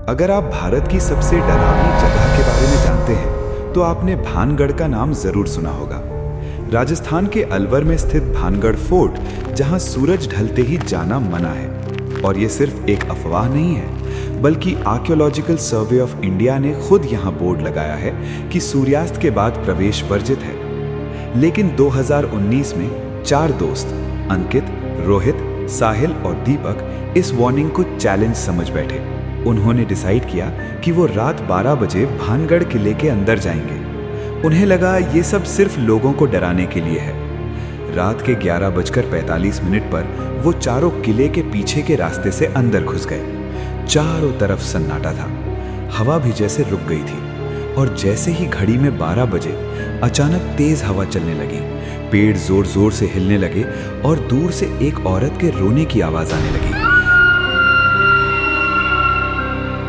अगर आप भारत की सबसे डरावनी जगह के बारे में जानते हैं तो आपने भानगढ़ का नाम जरूर सुना होगा। राजस्थान के अलवर में स्थित भानगढ़ फोर्ट, जहां सूरज ढलते ही जाना मना है। और ये सिर्फ एक अफवाह नहीं है, बल्कि आर्कियोलॉजिकल सर्वे ऑफ इंडिया ने खुद यहां बोर्ड लगाया है कि सूर्यास्त के बाद प्रवेश वर्जित है। लेकिन 2019 में 4 दोस्त अंकित, रोहित, साहिल और दीपक इस वार्निंग को चैलेंज समझ बैठे। उन्होंने डिसाइड किया कि वो रात 12 बजे भानगढ़ किले के अंदर जाएंगे। उन्हें लगा ये सब सिर्फ लोगों को डराने के लिए है। रात के 11:45 पर वो चारों किले के पीछे के रास्ते से अंदर घुस गए। चारों तरफ सन्नाटा था, हवा भी जैसे रुक गई थी। और जैसे ही घड़ी में 12 बजे अचानक तेज हवा चलने लगी, पेड़ जोर जोर से हिलने लगे और दूर से एक औरत के रोने की आवाज आने लगी।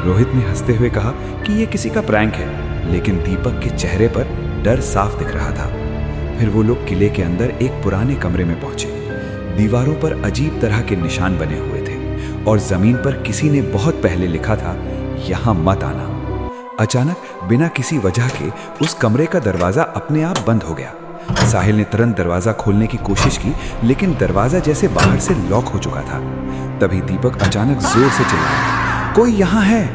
रोहित ने हंसते हुए कहा कि ये किसी का प्रैंक है, लेकिन दीपक के चेहरे पर डर साफ दिख रहा था। फिर वो लोग किले के अंदर एक पुराने कमरे में पहुंचे। दीवारों पर अजीब तरह के निशान बने हुए थे और जमीन पर किसी ने बहुत पहले लिखा था, यहां मत आना। अचानक बिना किसी वजह के उस कमरे का दरवाजा अपने आप बंद हो गया। साहिल ने तुरंत दरवाजा खोलने की कोशिश की, लेकिन दरवाजा जैसे बाहर से लॉक हो चुका था। तभी दीपक अचानक जोर से चिल्लाया, कोई यहाँ है।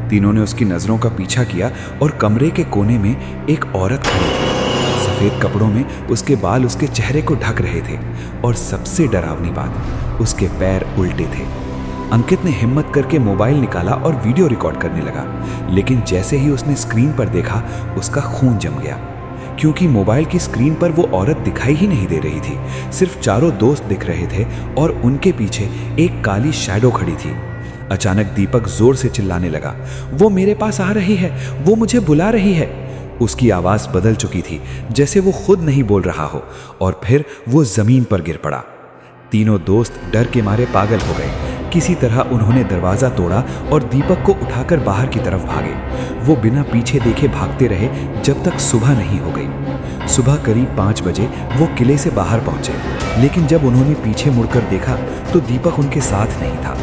तीनों ने उसकी नजरों का पीछा किया और कमरे के कोने में एक औरत खड़ी थी। सफेद कपड़ों में उसके बाल उसके चेहरे को ढक रहे थे और सबसे डरावनी बात, उसके पैर उल्टे थे। अंकित ने हिम्मत करके मोबाइल निकाला और वीडियो रिकॉर्ड करने लगा, लेकिन जैसे ही उसने स्क्रीन पर देखा उसका खून जम गया, क्योंकि मोबाइल की स्क्रीन पर वो औरत दिखाई ही नहीं दे रही थी। सिर्फ चारों दोस्त दिख रहे थे और उनके पीछे एक काली शैडो खड़ी थी। अचानक दीपक जोर से चिल्लाने लगा, वो मेरे पास आ रही है, वो मुझे बुला रही है। उसकी आवाज बदल चुकी थी, जैसे वो खुद नहीं बोल रहा हो, और फिर वो जमीन पर गिर पड़ा। तीनों दोस्त डर के मारे पागल हो गए। किसी तरह उन्होंने दरवाजा तोड़ा और दीपक को उठाकर बाहर की तरफ भागे। वो बिना पीछे देखे भागते रहे जब तक सुबह नहीं हो गई। सुबह करीब 5 बजे वो किले से बाहर पहुंचे, लेकिन जब उन्होंने पीछे मुड़कर देखा तो दीपक उनके साथ नहीं था।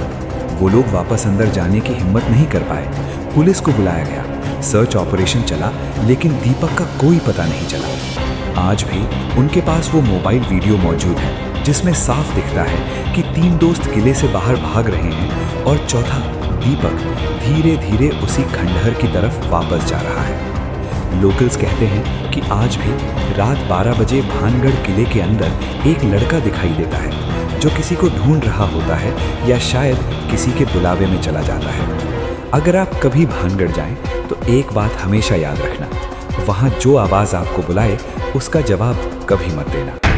वो लोग वापस अंदर जाने की हिम्मत नहीं कर पाए। पुलिस को बुलाया गया, सर्च ऑपरेशन चला, लेकिन दीपक का कोई पता नहीं चला। आज भी उनके पास वो मोबाइल वीडियो मौजूद है, जिसमें साफ दिखता है कि 3 दोस्त किले से बाहर भाग रहे हैं और चौथा दीपक धीरे धीरे उसी खंडहर की तरफ वापस जा रहा है। लोकल्स कहते हैं कि आज भी रात 12 बजे भानगढ़ किले के अंदर एक लड़का दिखाई देता है, जो किसी को ढूंढ रहा होता है या शायद किसी के बुलावे में चला जाता है। अगर आप कभी भानगढ़ जाएं तो एक बात हमेशा याद रखना, वहां जो आवाज आपको बुलाए उसका जवाब कभी मत देना।